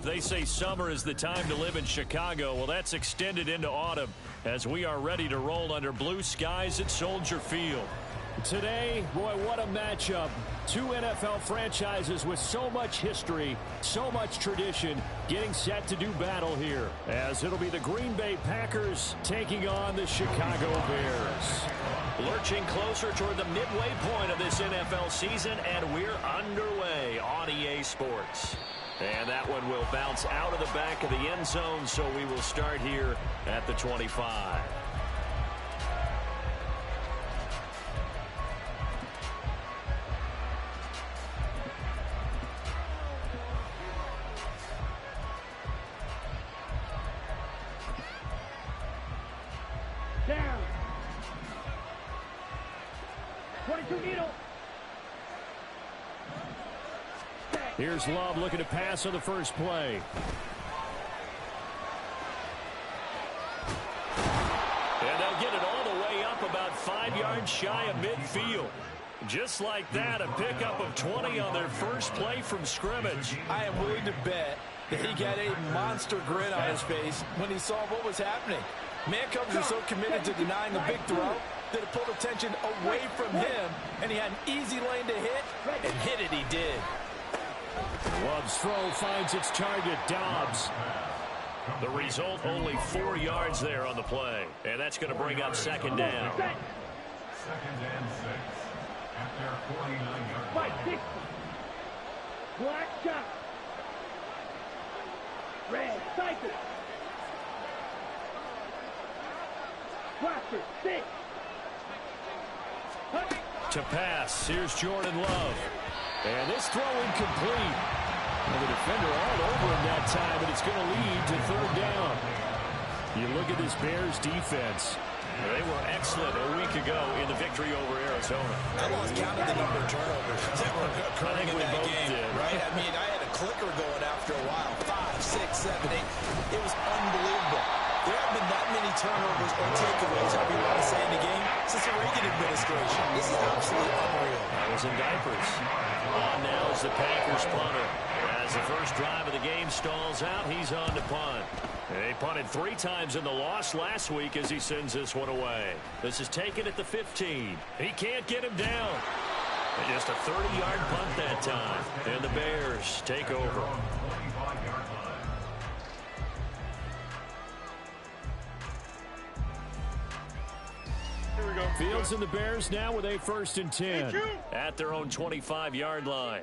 They say summer is the time to live in Chicago. Well, that's extended into autumn as we are ready to roll under blue skies at Soldier Field. Today, boy, what a matchup. Two NFL franchises with so much history, so much tradition, getting set to do battle here, as it'll be the Green Bay Packers taking on the Chicago Bears. Lurching closer toward the midway point of this NFL season, and we're underway on EA Sports. And that one will bounce out of the back of the end zone, so we will start here at the 25. Down. 22 needle. Here's Love looking to pass on the first play. And they'll get it all the way up about 5 yards shy of midfield. Just like that, a pickup of 20 on their first play from scrimmage. I am willing to bet that he got a monster grin on his face when he saw what was happening. Mancubs are so committed to denying the big throw that it pulled attention away from him, and he had an easy lane to hit, and hit it he did. Love's throw finds its target, Dobbs. The result, only 4 yards there on the play. And that's going to bring up second down. Second and 6 at their 49-yard line. 5-6. Black shot. Red cycle. Blaster 6. To pass, here's Jordan Love. And this throw incomplete. And the defender all over him that time, and it's going to lead to third down. You look at this Bears defense. They were excellent a week ago in the victory over Arizona. I lost count of the number of turnovers that were occurring in that game, right? I mean, I had a clicker going after a while. 5, 6, 7, 8. It was unbelievable. There haven't been that many turnovers or takeaways, however you want to say, in the game since the Reagan administration. This is absolutely unreal. I was in diapers. On now is the Packers punter. As the first drive of the game stalls out, he's on to punt. They punted 3 times in the loss last week as he sends this one away. This is taken at the 15. He can't get him down. And just a 30-yard punt that time. And the Bears take over. Fields and the Bears now with a 1st and 10. At their own 25-yard line.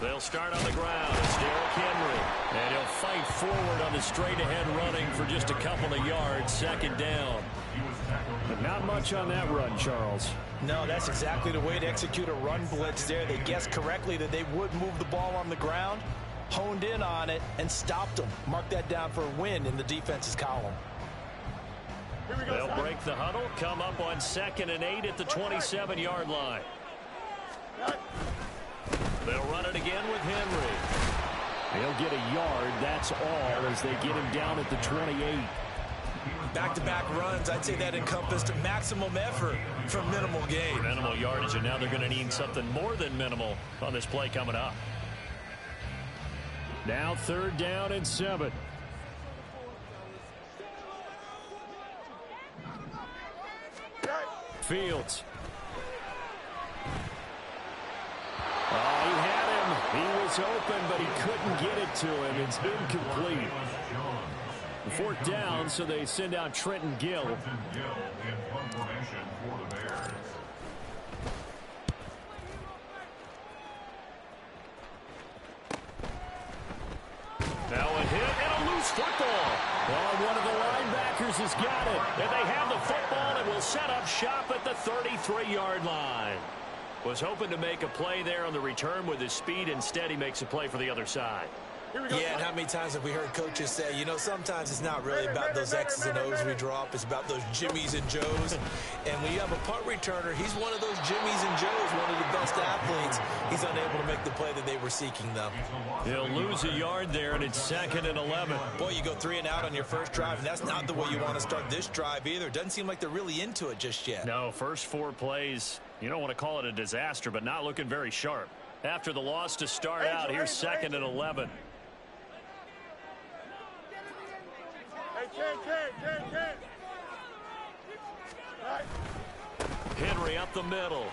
They'll start on the ground. It's Derrick Henry. And he'll fight forward on the straight-ahead running for just a couple of yards. Second down. But not much on that run, Charles. No, that's exactly the way to execute a run blitz there. They guessed correctly that they would move the ball on the ground, honed in on it, and stopped them. Mark that down for a win in the defense's column. They'll break the huddle, come up on 2nd and 8 at the 27-yard line. They'll run it again with Henry. They'll get a yard, that's all, as they get him down at the 28. Back-to-back runs, I'd say that encompassed maximum effort for minimal gain. Minimal yardage, and now they're going to need something more than minimal on this play coming up. Now 3rd down and 7. Fields. Oh, he had him. He was open, but he couldn't get it to him. It's incomplete. 4th down, so they send out Trenton Gill. Now a hit and a loose football. Well, one of the linebackers has got it. And they have the football and will set up shop at the 33-yard line. Was hoping to make a play there on the return with his speed. Instead, he makes a play for the other side. Yeah, and how many times have we heard coaches say, you know, sometimes it's not really about those X's and O's we drop. It's about those Jimmies and Joes. And when you have a punt returner, he's one of those Jimmies and Joes, one of the best athletes. He's unable to make the play that they were seeking, though. He'll lose a yard there, and it's 2nd and 11. Boy, you go 3 and out on your first drive, and that's not the way you want to start this drive either. Doesn't seem like they're really into it just yet. No, first 4 plays, you don't want to call it a disaster, but not looking very sharp. After the loss to start out, here's 2nd and 11. Henry up the middle.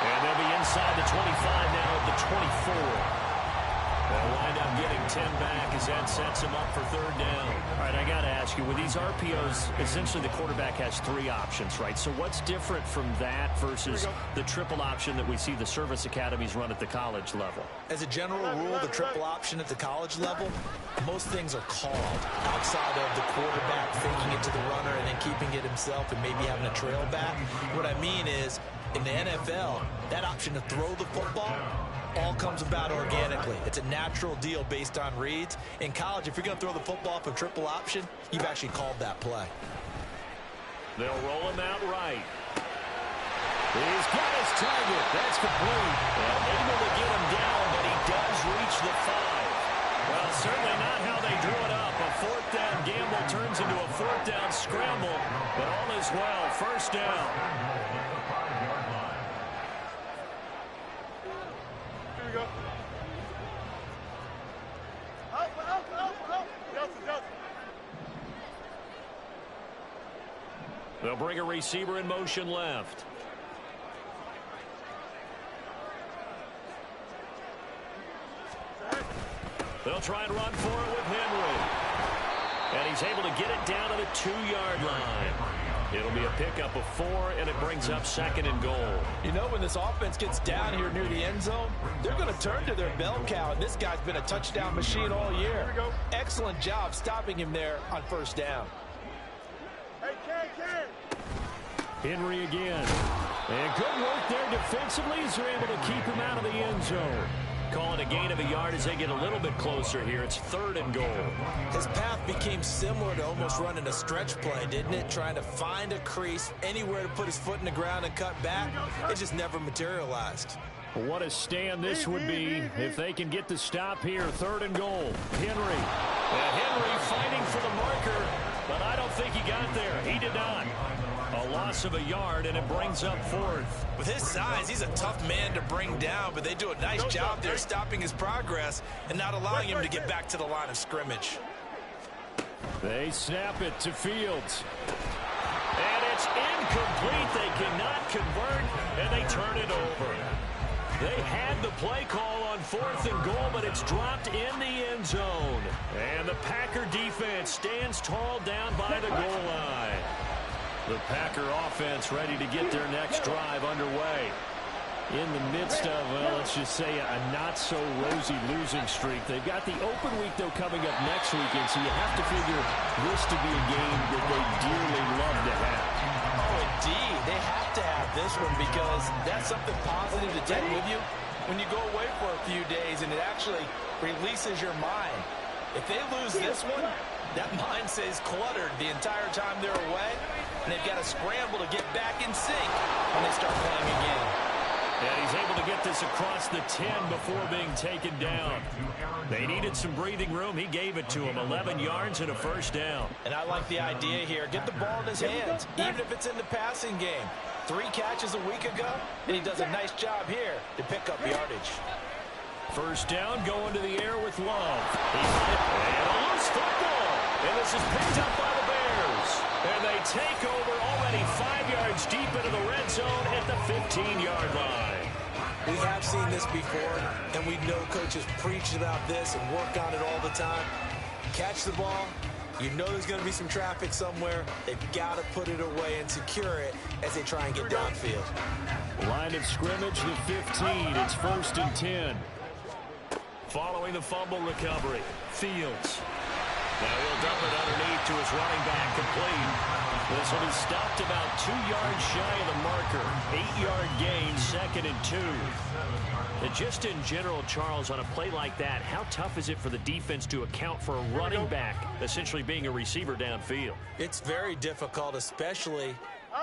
And they'll be inside the 25 now at the 24. They'll wind up getting 10 back as that sets him up for 3rd down. All right, I got to ask you, with these RPOs, essentially the quarterback has 3 options, right? So what's different from that versus the triple option that we see the service academies run at the college level? As a general rule, the triple option at the college level, most things are called outside of the quarterback faking it to the runner and then keeping it himself and maybe having a trail back. What I mean is, in the NFL, that option to throw the football all comes about organically. It's a natural deal based on reads. In college, if you're going to throw the football for triple option, you've actually called that play. They'll roll him out right. He's got his target. That's complete. And able to get him down, but he does reach the 5. Well, certainly not how they drew it up. A 4th down gamble turns into a 4th down scramble, but all is well. 1st down. They'll bring a receiver in motion left. They'll try and run for it with Henry. And he's able to get it down to the 2-yard line. It'll be a pickup of 4, and it brings up 2nd and goal. You know, when this offense gets down here near the end zone, they're going to turn to their bell cow, and this guy's been a touchdown machine all year. Excellent job stopping him there on 1st down. Henry again. And good work there defensively as they're able to keep him out of the end zone. Calling a gain of a yard as they get a little bit closer here. It's 3rd and goal. His path became similar to almost running a stretch play, didn't it? Trying to find a crease, anywhere to put his foot in the ground and cut back. It just never materialized. What a stand this would be if they can get the stop here. 3rd and goal. Henry. Henry fighting for the marker, but I don't think he got there. He did not. A loss of a yard, and it brings up 4th. With his size, he's a tough man to bring down, but they do a nice job there stopping his progress and not allowing him to get back to the line of scrimmage. They snap it to Fields. And it's incomplete. They cannot convert, and they turn it over. They had the play call on 4th and goal, but it's dropped in the end zone. And the Packer defense stands tall down by the goal line. The Packer offense ready to get their next drive underway. In the midst of, well, let's just say a not-so-rosy losing streak. They've got the open week, though, coming up next weekend, so you have to figure this to be a game that they dearly love to have. Oh, indeed. They have to have this one because that's something positive to take with you when you go away for a few days, and it actually releases your mind. If they lose this one, that mind stays cluttered the entire time they're away, and they've got to scramble to get back in sync when they start playing again. And he's able to get this across the 10 before being taken down. They needed some breathing room. He gave it to him. 11 yards and a 1st down. And I like the idea here. Get the ball in his hands, even if it's in the passing game. 3 catches a week ago, and he does a nice job here to pick up yardage. 1st down, going to the air with Love. And a loose football. And this is picked up by the Bears. And they take over already 5 yards deep into the red zone at the 15-yard line. We have seen this before, and we know coaches preach about this and work on it all the time. Catch the ball. You know there's going to be some traffic somewhere. They've got to put it away and secure it as they try and get downfield. Line of scrimmage, the 15. It's 1st and 10. Following the fumble recovery, Fields. Now he'll dump it underneath to his running back, complete. This will be stopped about 2 yards shy of the marker. 8-yard gain, 2nd and 2. And just in general, Charles, on a play like that, how tough is it for the defense to account for a running back essentially being a receiver downfield? It's very difficult, especially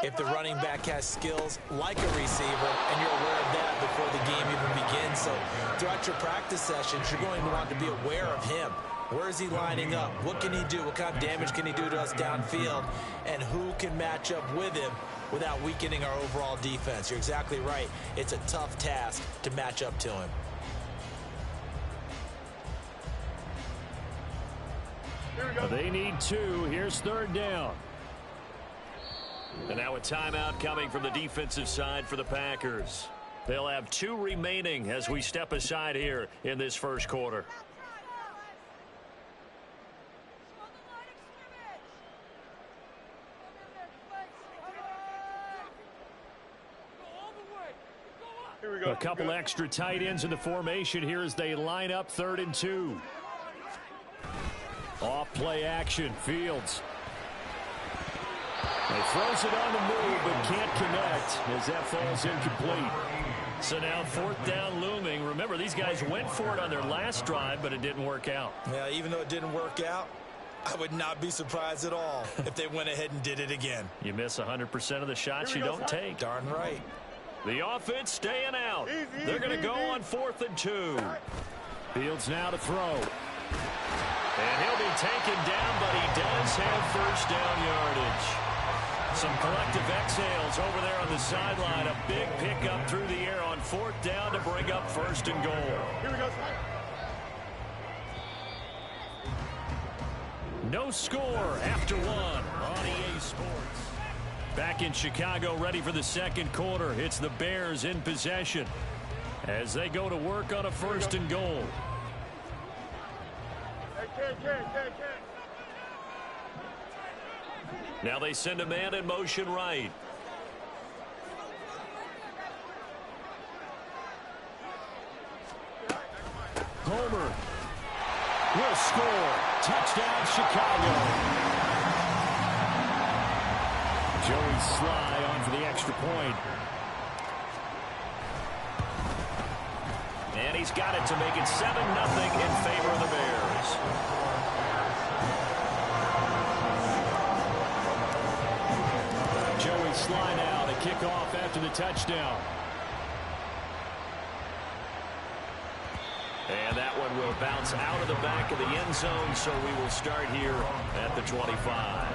if the running back has skills like a receiver, and you're aware of that before the game even begins. So throughout your practice sessions, you're going to want to be aware of him. Where is he lining up? What can he do? What kind of damage can he do to us downfield? And who can match up with him without weakening our overall defense. You're exactly right. It's a tough task to match up to him. They need 2. Here's third down. And now a timeout coming from the defensive side for the Packers. They'll have 2 remaining as we step aside here in this first quarter. A couple extra tight ends in the formation here as they line up 3rd and 2. Off play action. Fields. He throws it on the move but can't connect as that falls incomplete. So now 4th down looming. Remember, these guys went for it on their last drive, but it didn't work out. Yeah, even though it didn't work out, I would not be surprised at all if they went ahead and did it again. You miss 100% of the shots you don't take. Darn right. The offense staying out. They're going to go on 4th and 2. Fields now to throw. And he'll be taken down, but he does have first down yardage. Some collective exhales over there on the sideline. A big pickup through the air on 4th down to bring up 1st and goal. Here we go. No score after 1 on EA Sports. Back in Chicago, ready for the second quarter. It's the Bears in possession as they go to work on a 1st and goal. Now they send a man in motion right. Homer will score. Touchdown, Chicago. Joey Sly on for the extra point. And he's got it to make it 7-0 in favor of the Bears. Joey Sly now to kick off after the touchdown. And that one will bounce out of the back of the end zone, so we will start here at the 25.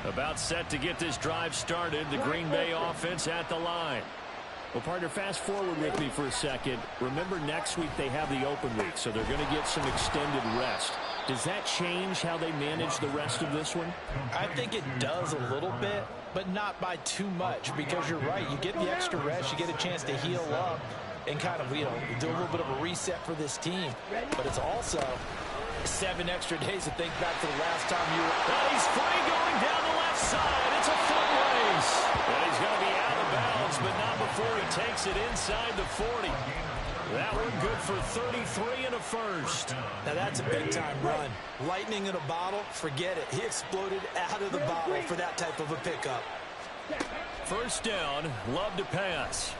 About set to get this drive started. The Green Bay offense at the line. Well, partner, fast forward with me for a second. Remember, next week they have the open week, so they're going to get some extended rest. Does that change how they manage the rest of this one? I think it does a little bit, but not by too much, because you're right. You get the extra rest, you get a chance to heal up and kind of, do a little bit of a reset for this team. But it's also 7 extra days to think back to the last time you were... Oh, he's free going down the left side. It's a foot race. And he's going to be out of bounds, but not before he takes it inside the 40. That one good for 33 and a first. Now that's a big-time run. Lightning in a bottle, forget it. He exploded out of the bottle for that type of a pickup. First down, Love to pass.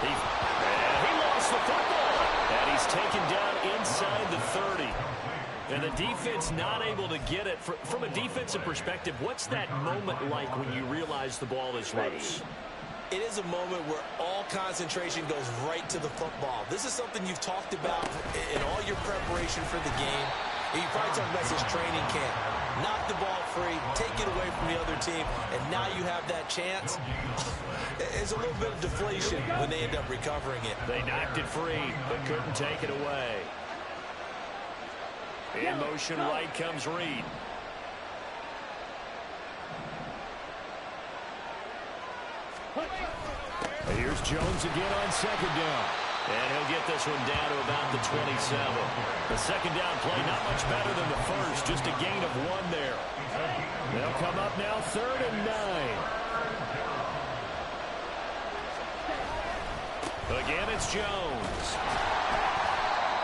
He lost the football. And he's taken down inside the 30. And the defense not able to get it. From a defensive perspective, what's that moment like when you realize the ball is loose? It is a moment where all concentration goes right to the football. This is something you've talked about in all your preparation for the game. You probably talked about this training camp. Knock the ball free, take it away from the other team, and now you have that chance. It's a little bit of deflation when they end up recovering it. They knocked it free, but couldn't take it away. In motion right comes Reed. Here's Jones again on second down. And he'll get this one down to about the 27. The second down play not much better than the first, just a gain of 1 there. They'll come up now 3rd and 9. Again, it's Jones.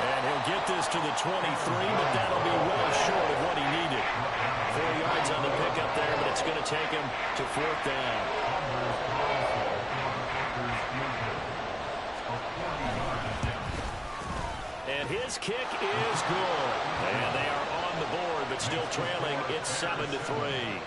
And he'll get this to the 23, but that'll be well short of what he needed. 4 yards on the pickup there, but it's going to take him to 4th down. And his kick is good. And they are on the board, but still trailing. It's 7-3.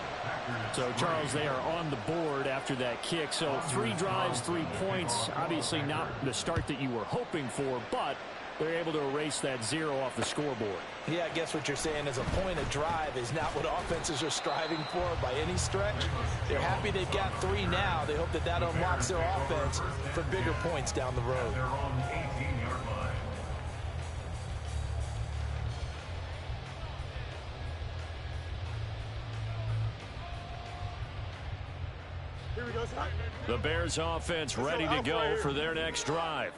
So, Charles, they are on the board after that kick. So 3 drives, 3 points. Obviously not the start that you were hoping for, but they're able to erase that 0 off the scoreboard. Yeah, I guess what you're saying is a point of drive is not what offenses are striving for by any stretch. They're happy they've got 3 now. They hope that that unlocks their offense for bigger points down the road. They're on the 18-yard line. The Bears offense ready to go for their next drive.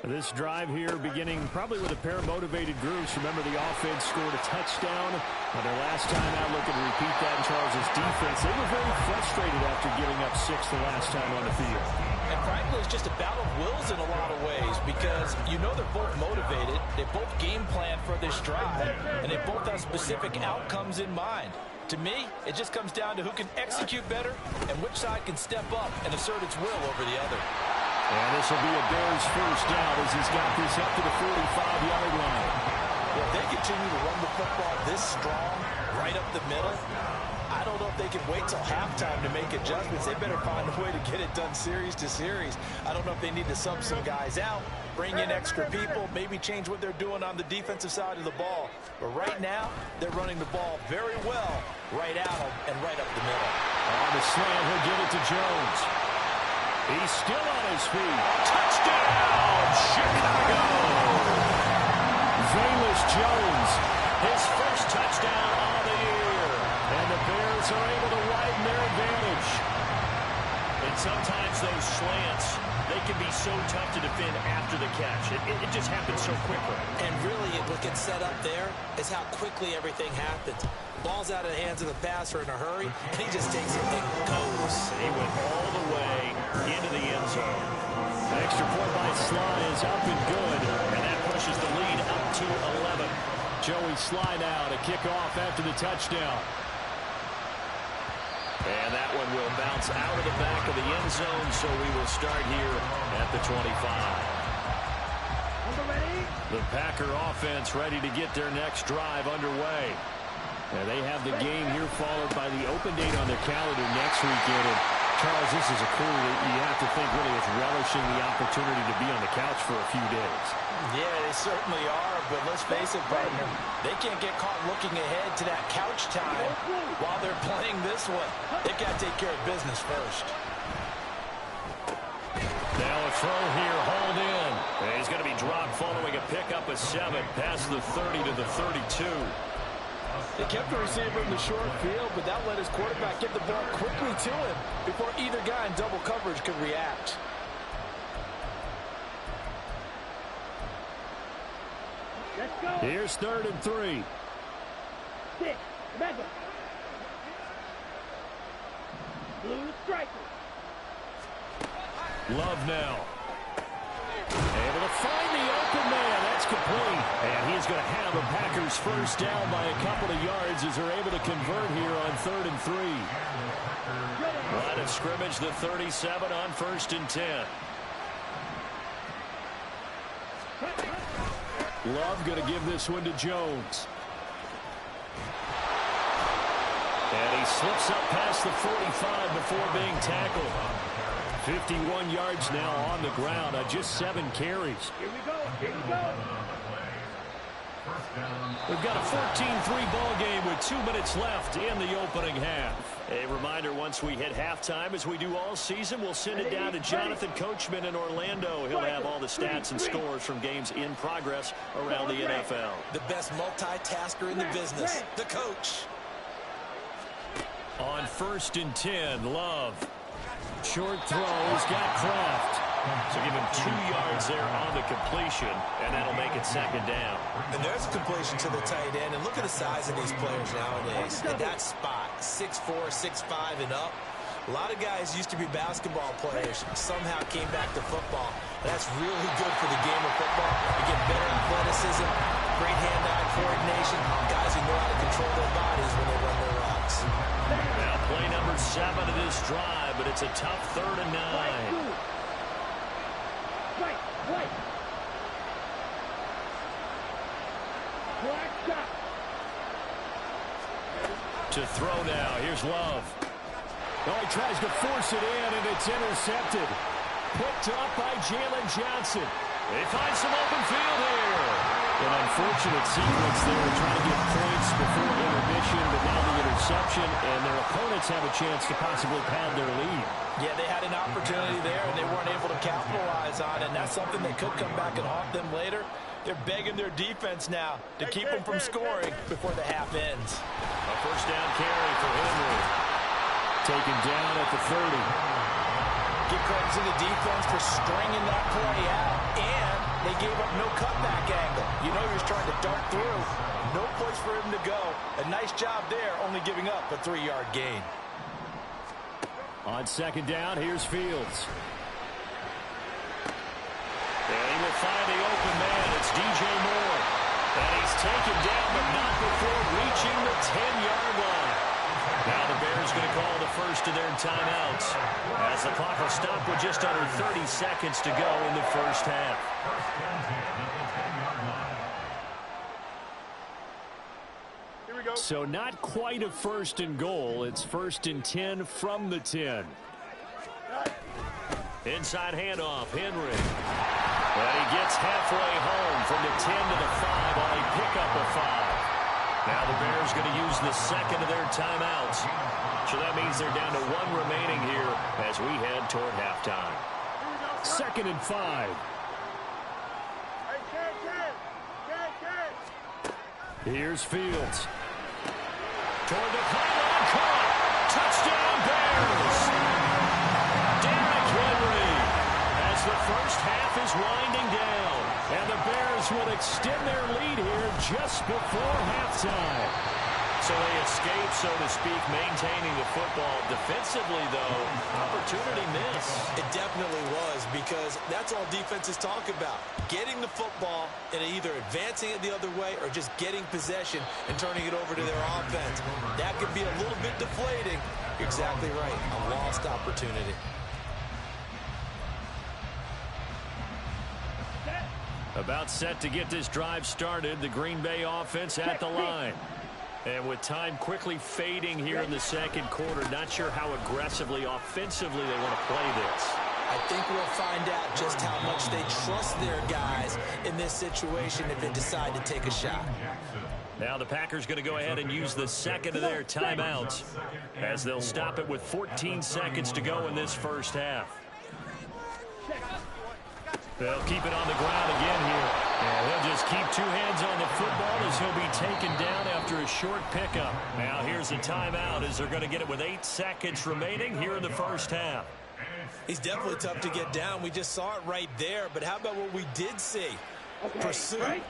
This drive here beginning probably with a pair of motivated groups. Remember, the offense scored a touchdown. But their last time out, looking to repeat that in Charles' defense. They were very frustrated after giving up 6 the last time on the field. And frankly, it's just a battle of wills in a lot of ways because you know they're both motivated. They both game plan for this drive, and they both have specific outcomes in mind. To me, it just comes down to who can execute better and which side can step up and assert its will over the other. And this will be a Bears first down as he's got this up to the 45-yard line. Well, if they continue to run the football this strong, right up the middle, I don't know if they can wait till halftime to make adjustments. They better find a way to get it done series to series. I don't know if they need to sub some guys out, bring in extra people, maybe change what they're doing on the defensive side of the ball. But right now, they're running the ball very well right at them and right up the middle. On the slant, he'll give it to Jones. He's still on his feet. Touchdown, Chicago! Velus Jones, his first touchdown on the year. And the Bears are able to widen their advantage. And sometimes those slants, they can be so tough to defend after the catch. It just happens so quickly. And really, what gets set up there is how quickly everything happens. Ball's out of the hands of the passer in a hurry, and he just takes it and goes. He went all the way into the end zone. The extra point by Sly is up and good. And that pushes the lead up to 11. Joey Sly now to kick off after the touchdown. And that one will bounce out of the back of the end zone, so we will start here at the 25. The Packer offense ready to get their next drive underway. And they have the game here followed by the open date on their calendar next weekend. And Charles, this is a crew that you have to think really is relishing the opportunity to be on the couch for a few days. Yeah, they certainly are, but let's face it, partner, they can't get caught looking ahead to that couch time while they're playing this one. They've got to take care of business first. Now a throw here, hauled in. And he's going to be dropped following a pickup of 7 past the 30 to the 32. They kept the receiver in the short field, but that let his quarterback get the ball quickly to him before either guy in double coverage could react. Let's go. Here's 3rd and 3. 6, mega. Blue striker. Love now. Able to find the open man. That's complete. And he's going to have the Packers first down by a couple of yards as they're able to convert here on 3rd and 3. Line of scrimmage, the 37 on 1st and 10. Love going to give this one to Jones. And he slips up past the 45 before being tackled. 51 yards now on the ground on just 7 carries. Here we go. Here we go. We've got a 14-3 ball game with 2 minutes left in the opening half. A reminder, once we hit halftime, as we do all season, we'll send it down to Jonathan Coachman in Orlando. He'll have all the stats and scores from games in progress around the NFL. The best multitasker in the business, the coach. On 1st and 10, Love. Short throw, he's got Kraft. So give him 2 yards there on the completion, and that'll make it 2nd down. And there's a completion to the tight end. And look at the size of these players nowadays. In that spot, 6'4", 6'5", and up. A lot of guys used to be basketball players, somehow came back to football. That's really good for the game of football. You get better athleticism, great hand-eye coordination, guys who know how to control their bodies when they run their routes. Now play number 7 of this drive, but it's a tough 3rd and 9. Right. Black shot. To throw now, here's Love. Oh, he tries to force it in, and it's intercepted. Picked up by Jalen Johnson. They find some open field here. An unfortunate sequence there, trying to get points before intermission, but now the interception, and their opponents have a chance to possibly pad their lead. Yeah, they had an opportunity there, and they weren't able to capitalize on it, and that's something that could come back and haunt them later. They're begging their defense now to keep them from scoring before the half ends. A first down carry for Henry. Taken down at the 30. Give credit to the defense for stringing that play out, and they gave up no cutback angle. You know he was trying to dart through. No place for him to go. A nice job there, only giving up a 3-yard gain. On second down, here's Fields. And he will find the open man. It's DJ Moore. And he's taken down, but not before reaching the 10-yard line. Now the Bears going to call the first of their timeouts, as the clock will stop with just under 30 seconds to go in the first half. Here we go. So not quite a first and goal. It's first and 10 from the 10. Inside handoff, Henry. And he gets halfway home from the 10 to the 5 on a pickup of 5. Now the Bears going to use the second of their timeouts. So that means they're down to 1 remaining here as we head toward halftime. Second and 5. Here's Fields. Toward the pylon, caught. Touchdown Bears. Derrick Henry as the first half is winding down. And the Bears will extend their lead here just before halftime. So they escape, so to speak, maintaining the football. Defensively, though, opportunity miss. It definitely was, because that's all defenses talk about. Getting the football and either advancing it the other way or just getting possession and turning it over to their offense. That could be a little bit deflating. You're exactly right. A lost opportunity. About set to get this drive started, the Green Bay offense at the line. And with time quickly fading here in the second quarter, not sure how aggressively, offensively they want to play this. I think we'll find out just how much they trust their guys in this situation if they decide to take a shot. Now the Packers going to go ahead and use the second of their timeouts as they'll stop it with 14 seconds to go in this first half. They'll keep it on the ground again here. And he'll just keep 2 hands on the football as he'll be taken down after a short pickup. Now here's a timeout as they're going to get it with 8 seconds remaining here in the first half. He's definitely tough to get down. We just saw it right there. But how about what we did see? Pursuit,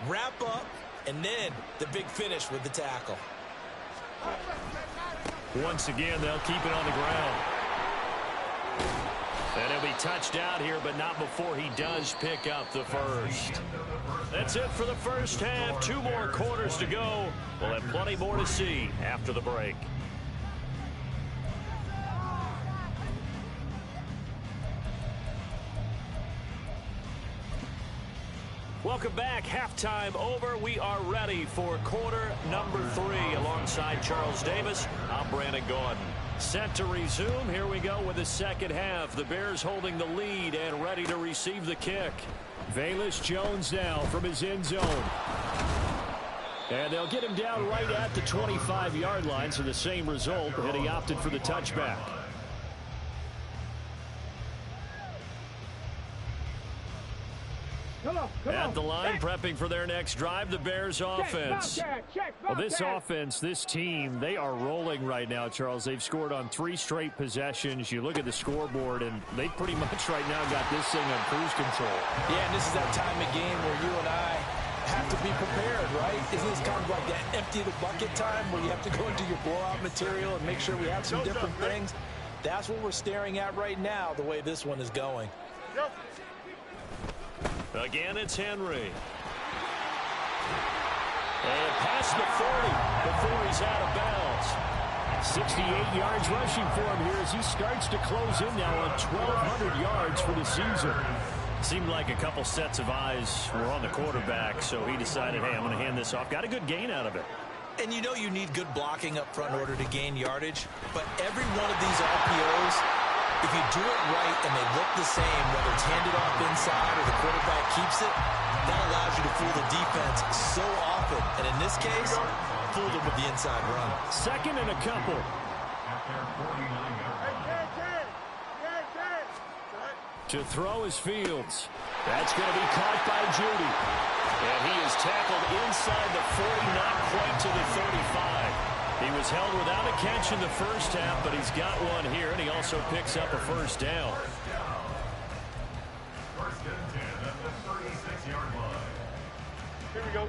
wrap up, and then the big finish with the tackle. Once again, they'll keep it on the ground. And he'll be touched out here, but not before he does pick up the first. That's it for the first half. 2 more quarters to go. We'll have plenty more to see after the break. Welcome back. Halftime over. We are ready for quarter number 3. Alongside Charles Davis, I'm Brandon Gaudin. Set to resume. Here we go with the second half. The Bears holding the lead and ready to receive the kick. Velus Jones now from his end zone. And they'll get him down right at the 25-yard line, so the same result, and he opted for the touchback. At the line, prepping for their next drive, the Bears offense. Well, this offense, this team, they are rolling right now, Charles. They've scored on 3 straight possessions. You look at the scoreboard, and they pretty much right now got this thing on cruise control. Yeah, and this is that time of game where you and I have to be prepared, right? Isn't this kind of like that empty the bucket time where you have to go into your blowout material and make sure we have some different things? That's what we're staring at right now, the way this one is going. Again, it's Henry. And past the 40 before he's out of bounds. 68 yards rushing for him here as he starts to close in now on 1,200 yards for the season. Seemed like a couple sets of eyes were on the quarterback, so he decided, hey, I'm going to hand this off. Got a good gain out of it. And you know you need good blocking up front in order to gain yardage, but every one of these RPOs If you do it right and they look the same, whether it's handed off inside or the quarterback keeps it, that allows you to fool the defense so often. And in this case, fooled them with the inside run. Second and a couple. To throw is Fields. That's going to be caught by Judy. And he is tackled inside the 40, not quite to the 35. He was held without a catch in the first half, but he's got one here, and he also picks up a first down. First and 10 at the 36-yard line. Here we go.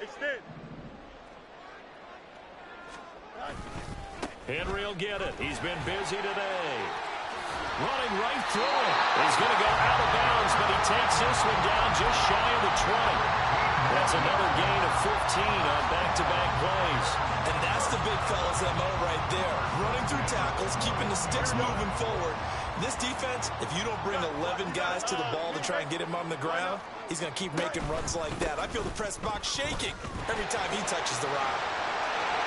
Extend. Henry will get it. He's been busy today. Running right through it. He's going to go out of bounds, but he takes this one down just shy of the 20. That's another gain of 15 on back-to-back plays. And that's the big fella's MO right there. Running through tackles, keeping the sticks moving forward. This defense, if you don't bring 11 guys to the ball to try and get him on the ground, he's going to keep making runs like that. I feel the press box shaking every time he touches the rock.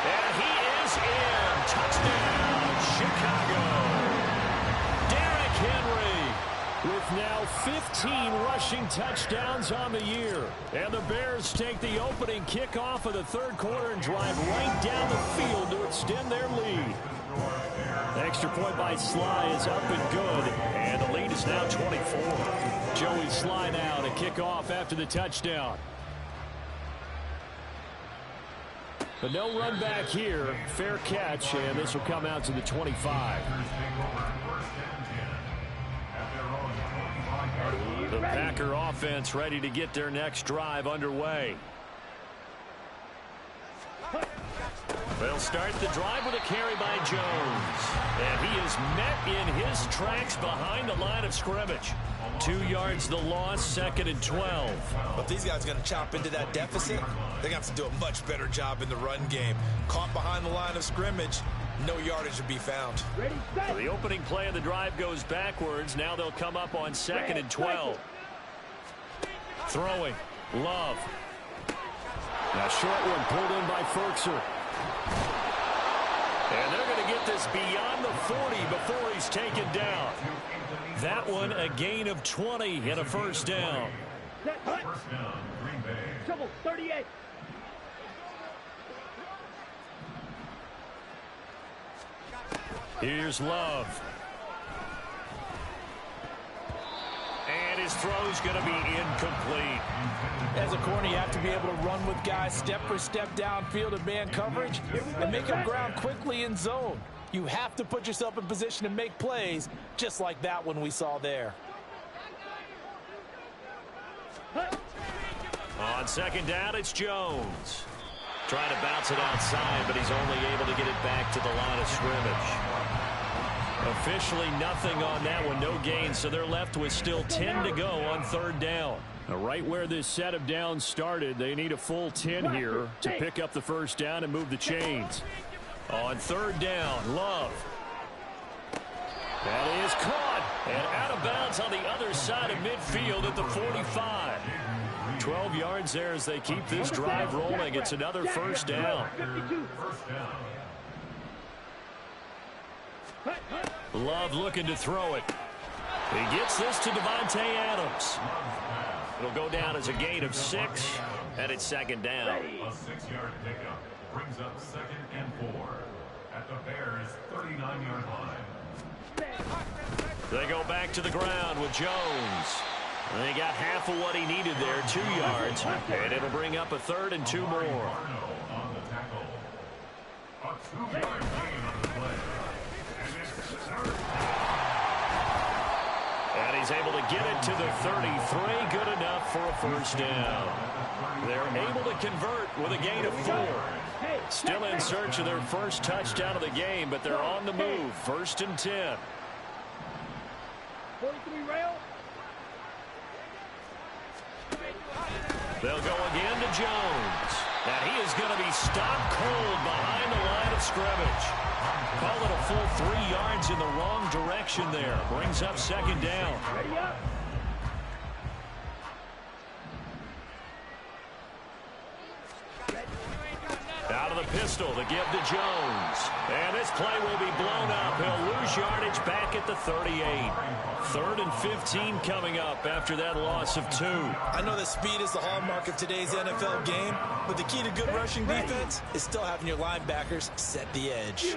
And he is in. Touchdown, Chicago. Derrick Henry with now 15 rushing touchdowns on the year. And the Bears take the opening kickoff of the third quarter and drive right down the field to extend their lead. Extra point by Sly is up and good. And the lead is now 24. Joey Sly now to kick off after the touchdown. But no run back here. Fair catch, and this will come out to the 25. The Packer offense ready to get their next drive underway. They'll start the drive with a carry by Jones. And he is met in his tracks behind the line of scrimmage. 2 yards the loss, second and 12. But these guys are going to chop into that deficit. They're going to have to do a much better job in the run game. Caught behind the line of scrimmage, no yardage to be found. So the opening play of the drive goes backwards. Now they'll come up on second and 12. Throwing. Love. Now short one pulled in by Ferkser. And they're going to get this beyond the 40 before he's taken down. That one a gain of 20 and a first down. First down, Green Bay. Trouble, 38. Here's Love. And his throw's going to be incomplete. As a corner, you have to be able to run with guys step for step downfield in man coverage and make them ground quickly in zone. You have to put yourself in position to make plays, just like that one we saw there. On second down, it's Jones. Trying to bounce it outside, but he's only able to get it back to the line of scrimmage. Officially nothing on that one, no gain, so they're left with still 10 to go on third down. Now, right where this set of downs started, they need a full 10 here to pick up the first down and move the chains. On third down, Love. That is caught and out of bounds on the other side of midfield at the 45. 12 yards there as they keep this drive rolling. It's another first down. Love looking to throw it. He gets this to Devontae Adams. It'll go down as a gain of 6, and it's second down. A 6-yard pickup brings up second and 4 at the Bears' 39-yard line. They go back to the ground with Jones. They got half of what he needed there, 2 yards, and it'll bring up a third and 2 more. On the tackle. A 2-yard gain on the play. And he's able to get it to the 33. Good enough for a first down. They're able to convert with a gain of 4. Still in search of their first touchdown of the game, but they're on the move. First and 10. 43 rail. They'll go again to Jones. And he is going to be stopped cold behind the line of scrimmage. Call it a full 3 yards in the wrong direction there. Brings up second down. Ready up. Out of the the pistol to give to Jones. And this play will be blown up. He'll lose yardage back at the 38. 3rd and 15 coming up after that loss of 2. I know that speed is the hallmark of today's NFL game, but the key to good rushing defense is still having your linebackers set the edge.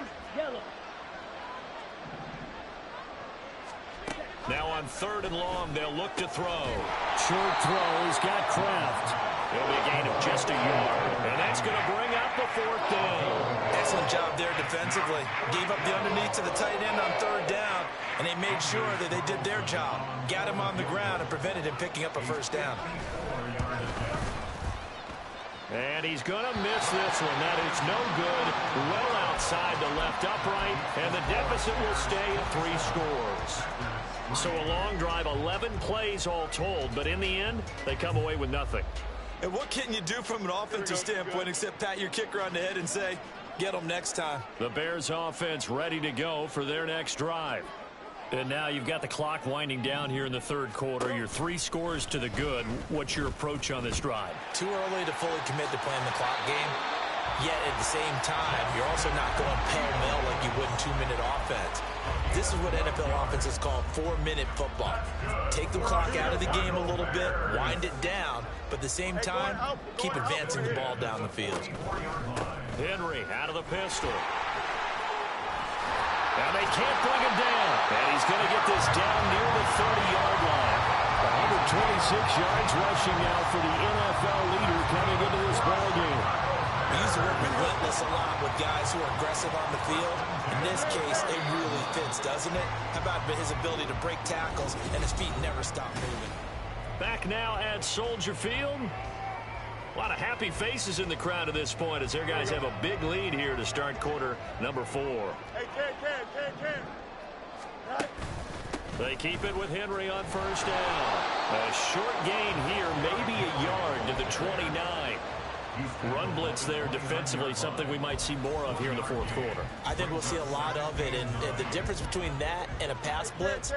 Now on 3rd and long, they'll look to throw. Short throw. He's got Kraft. It'll be a gain of just a yard. And that's going to bring up the 4th down. Excellent job there defensively. Gave up the underneath to the tight end on 3rd down, and they made sure that they did their job. Got him on the ground and prevented him picking up a 1st down. And he's going to miss this one. That is no good. Well outside the left upright, and the deficit will stay at 3 scores. So a long drive, 11 plays all told, but in the end, they come away with nothing. And what can you do from an offensive standpoint except pat your kicker on the head and say, get them next time? The Bears offense ready to go for their next drive. And now you've got the clock winding down here in the 3rd quarter. You're 3 scores to the good. What's your approach on this drive? Too early to fully commit to playing the clock game. Yet at the same time, you're also not going pell-mell like you would in 2-minute offense. This is what NFL offenses call 4-minute football. Take the clock out of the game a little bit, wind it down, but at the same time, keep advancing the ball down the field. Henry out of the pistol. And they can't bring him down. And he's going to get this down near the 30-yard line. 126 yards rushing now for the NFL leader coming into this ballgame. We used to work relentless a lot with guys who are aggressive on the field. In this case, it really fits, doesn't it? How about his ability to break tackles and his feet never stop moving? Back now at Soldier Field. A lot of happy faces in the crowd at this point as their guys have a big lead here to start quarter number 4. Hey, Ken. They keep it with Henry on 1st down. A short gain here, maybe a yard to the 29. Run blitz there defensively, something we might see more of here in the 4th quarter. I think we'll see a lot of it, and the difference between that and a pass blitz,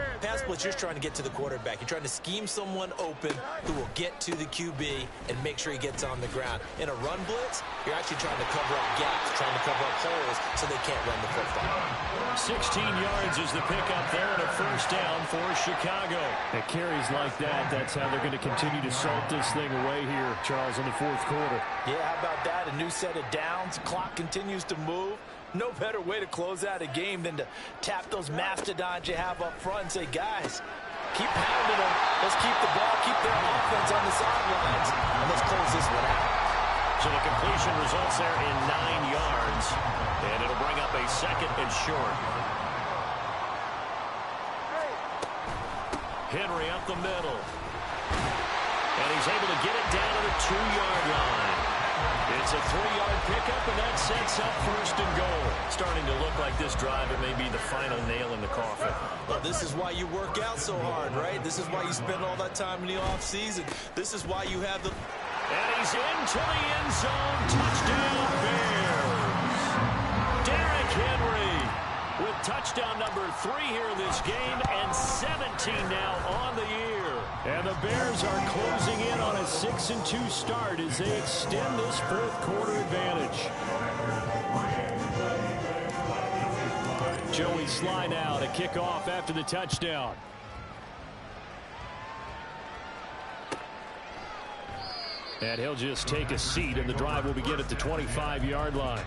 you're trying to get to the quarterback. You're trying to scheme someone open who will get to the QB and make sure he gets on the ground. In a run blitz, you're actually trying to cover up gaps, trying to cover up holes so they can't run the football. 16 yards is the pickup there and a 1st down for Chicago. At carries like that, that's how they're going to continue to salt this thing away here, Charles, in the 4th quarter. Yeah, how about that? A new set of downs. Clock continues to move. No better way to close out a game than to tap those mastodons you have up front and say, guys, keep pounding them. Let's keep the ball, keep their offense on the sidelines, and let's close this one out. So the completion results there in 9 yards, and it'll bring up a 2nd and short. Henry up the middle. And he's able to get it down to the 2-yard line. It's a 3-yard pickup, and that sets up 1st and goal. Starting to look like this drive, it may be the final nail in the coffin. Well, this is why you work out so hard, right? This is why you spend all that time in the offseason. This is why you have the... And he's into the end zone. Touchdown, Bears. Derrick Henry with touchdown number 3 here in this game, and 17 now on the year. And the Bears are closing in on a 6-2 start as they extend this 4th quarter advantage. Joey Sly now to kick off after the touchdown. And he'll just take a seat, and the drive will begin at the 25-yard line.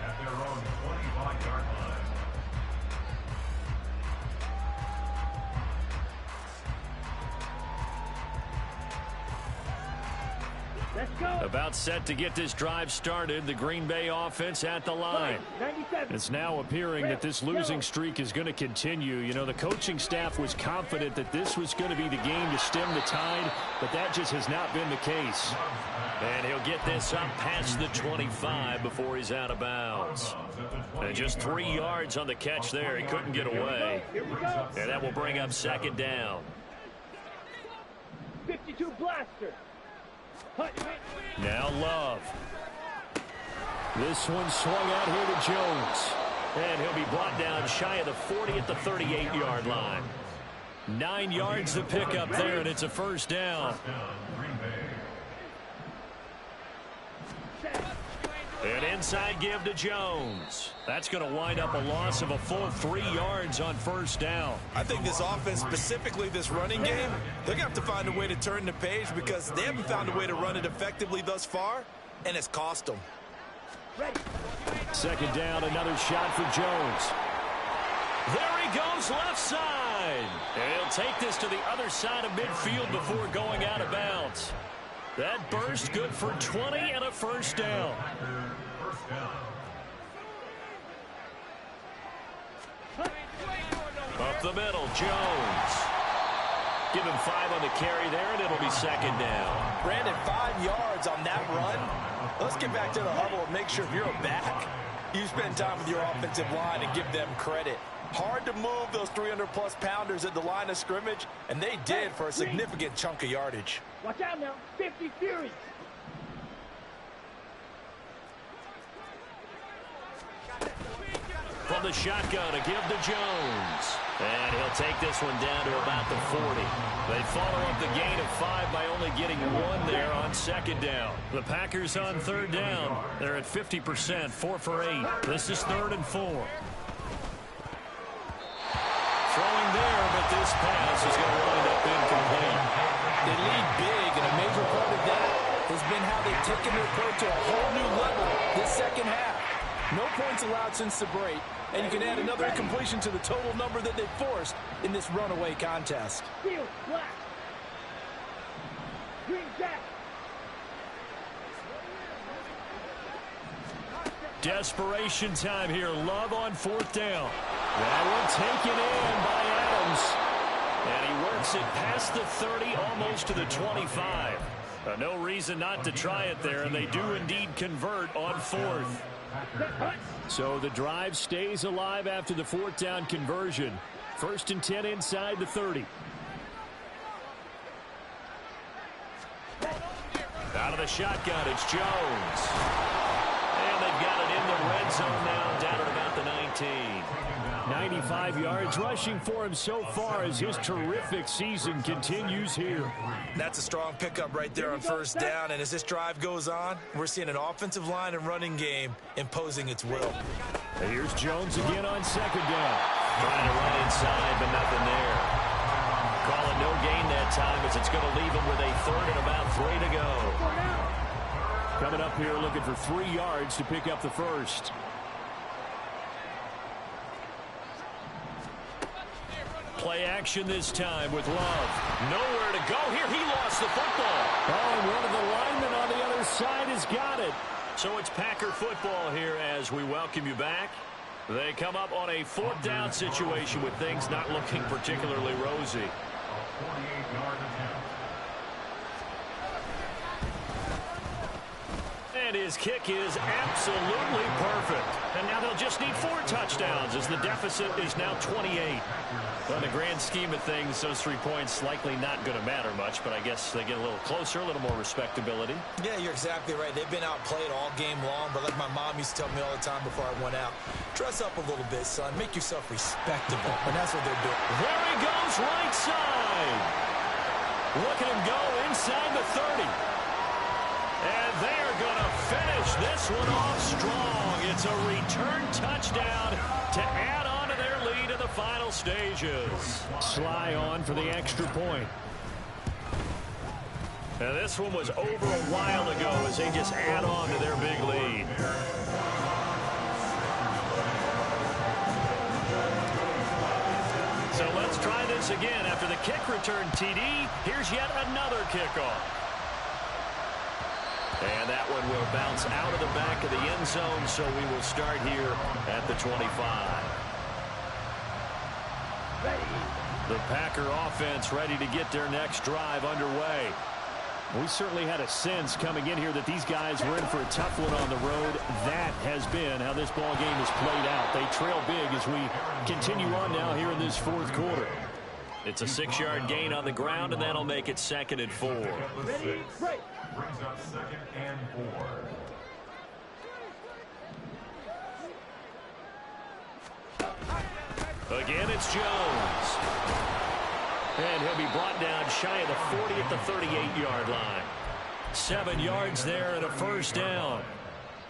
About set to get this drive started. The Green Bay offense at the line. It's now appearing that this losing streak is going to continue. You know, the coaching staff was confident that this was going to be the game to stem the tide, but that just has not been the case. And he'll get this up past the 25 before he's out of bounds. And just 3 yards on the catch there. He couldn't get away. And that will bring up 2nd down. 52 blaster. Now Love. This one swung out here to Jones. And he'll be brought down shy of the 40 at the 38-yard line. 9 yards to pick up there, and it's a 1st down. And onside give to Jones. That's going to wind up a loss of a full 3 yards on first down. I think this offense, specifically this running game, they're going to have to find a way to turn the page because they haven't found a way to run it effectively thus far, and it's cost them. Second down, another shot for Jones. There he goes, left side. And he'll take this to the other side of midfield before going out of bounds. That burst good for 20 and a first down. Up the middle, Jones. Give him 5 on the carry there, and it'll be second down. Brandon, 5 yards on that run. Let's get back to the huddle and make sure if you're a back, you spend time with your offensive line and give them credit. Hard to move those 300-plus pounders at the line of scrimmage, and they did for a significant chunk of yardage. Watch out now, 50 Fury. From the shotgun, a give to Jones. And he'll take this one down to about the 40. They follow up the gain of 5 by only getting 1 there on second down. The Packers on third down. They're at 50%, 4 for 8. This is 3rd and 4. Throwing there, but this pass is going to wind up incomplete. They lead big, and a major part of that has been how they've taken their play to a whole new level this second half. No points allowed since the break, and you can add another incompletion to the total number that they forced in this runaway contest. Field, black. Green jack. Desperation time here. Love on 4th down. That one taken in by Adams. And he works it past the 30, almost to the 25. No reason not to try it there, and they do indeed convert on 4th. So the drive stays alive after the 4th down conversion. 1st and 10 inside the 30. Out of the shotgun, it's Jones. And they've got it in the red zone now, down at about the 19. 95 yards rushing for him so far as his terrific season continues here. That's a strong pickup right there on 1st down, and as this drive goes on, we're seeing an offensive line and running game imposing its will. And here's Jones again on 2nd down. Trying to run inside, but nothing there. Calling no gain that time as it's going to leave him with a 3rd and about 3 to go. Coming up here looking for 3 yards to pick up the first. Play action this time with Love. Nowhere to go here. He lost the football. Oh, and one of the linemen on the other side has got it. So it's Packer football here as we welcome you back. They come up on a 4th down situation with things not looking particularly rosy. 48-yard attempt. And his kick is absolutely perfect. And now they'll just need 4 touchdowns as the deficit is now 28. Well, in the grand scheme of things, those 3 points likely not going to matter much, but I guess they get a little closer, a little more respectability. Yeah, you're exactly right. They've been outplayed all game long, but like my mom used to tell me all the time before I went out, dress up a little bit, son. Make yourself respectable. And that's what they're doing. There he goes, right side. Look at him go inside the 30. And they're going to finish this one off strong. It's a return touchdown to add on to their lead in the final stages. Sly on for the extra point. Now this one was over a while ago as they just add on to their big lead. So let's try this again. After the kick return TD, here's yet another kickoff. And that one will bounce out of the back of the end zone, so we will start here at the 25. The Packer offense ready to get their next drive underway. We certainly had a sense coming in here that these guys were in for a tough one on the road. That has been how this ball game has played out. They trail big as we continue on now here in this 4th quarter. It's a 6-yard gain on the ground, and that'll make it 2nd and 4. Ready, break. Brings up 2nd and 4. Again, it's Jones. And he'll be brought down shy of the 40 at the 38-yard line. 7 yards there and a first down.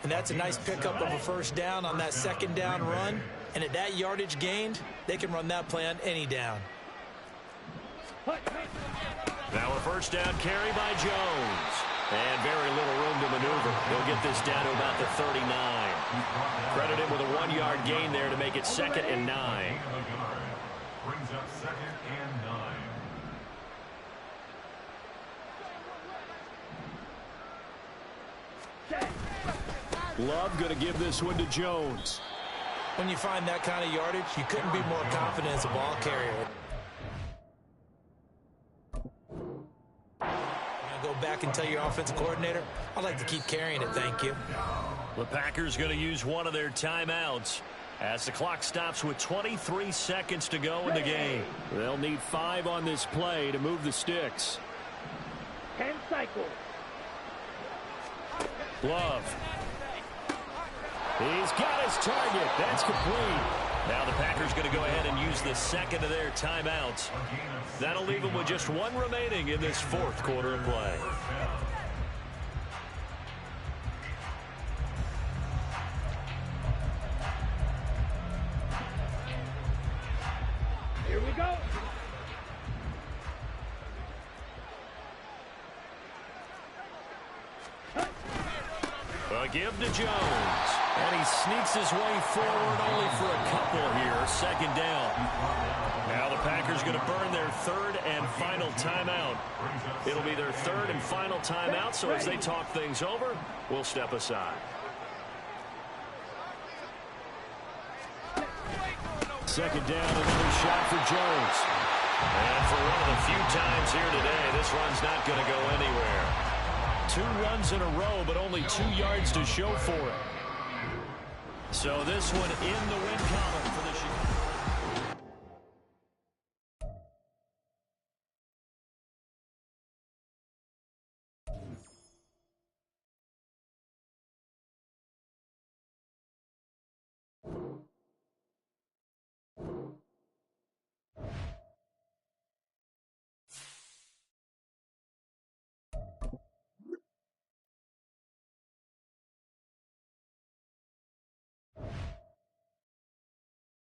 And that's a nice pickup of a first down on that second down run. And at that yardage gained, they can run that play on any down. Now a first down carry by Jones. And very little room to maneuver. They'll get this down to about the 39. Credit him with a 1-yard gain there to make it 2nd and 9. Brings up 2nd and 9. Love going to give this one to Jones. When you find that kind of yardage, you couldn't be more confident as a ball carrier. Go back and tell your offensive coordinator, I'd like to keep carrying it, thank you. The Packers going to use one of their timeouts as the clock stops with 23 seconds to go in the game. They'll need 5 on this play to move the sticks. 10 cycles. Love. He's got his target. That's complete. Now the Packers going to go ahead and use the second of their timeouts. That'll leave them with just 1 remaining in this 4th quarter of play. Here we go. A give to Jones. And he sneaks his way forward only for a couple here. 2nd down. Now the Packers going to burn their 3rd and final timeout. It'll be their 3rd and final timeout, so as they talk things over, we'll step aside. 2nd down, another shot for Jones. And for one of the few times here today, this run's not going to go anywhere. 2 runs in a row, but only 2 yards to show for it. So this one in the win column for the Chicago.